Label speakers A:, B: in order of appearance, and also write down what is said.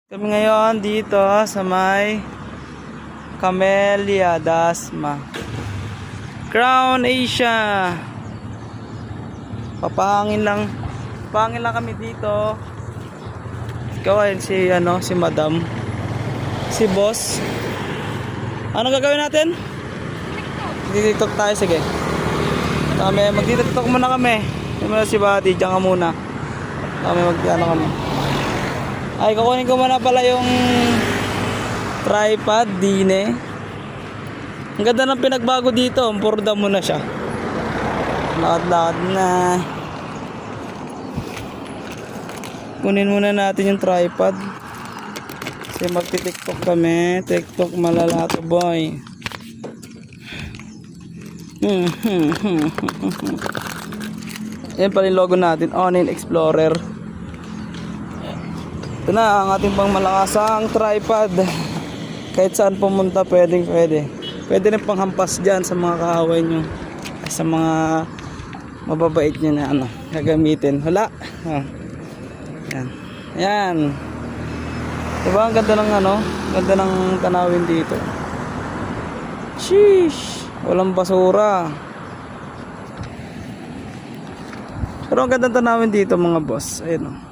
A: Kami ngayon dito sa may Camellia Dasma, Crown Asia. Papahangin lang kami dito. Ikaw ay si Madam, si Boss. Ano gagawin natin? Mag-tiktok tayo, sige. Mag-tiktok muna kami. Yung muna si Buddy, diyan ka muna. Kami. Ay, kukunin ko muna pala yung tripod, dine. Ang ganda ng pinagbago dito, purda mo na siya. Lakad-lakad na. Kunin muna natin yung tripod. Kasi magti-tiktok kami. TikTok malalato boy. Yan pala yung logo natin, Onin Explorer. Ito na ang ating pang malakasang tripod. Kahit saan pumunta pwede. Pwede rin panghampas dyan sa mga kaaway nyo, sa mga mababait nyo na gagamitin. Wala. Yan. Diba ang ganda ng ganda ng tanawin dito. Sheesh, walang basura. Pero ang ganda ng tanawin dito mga boss. Ayun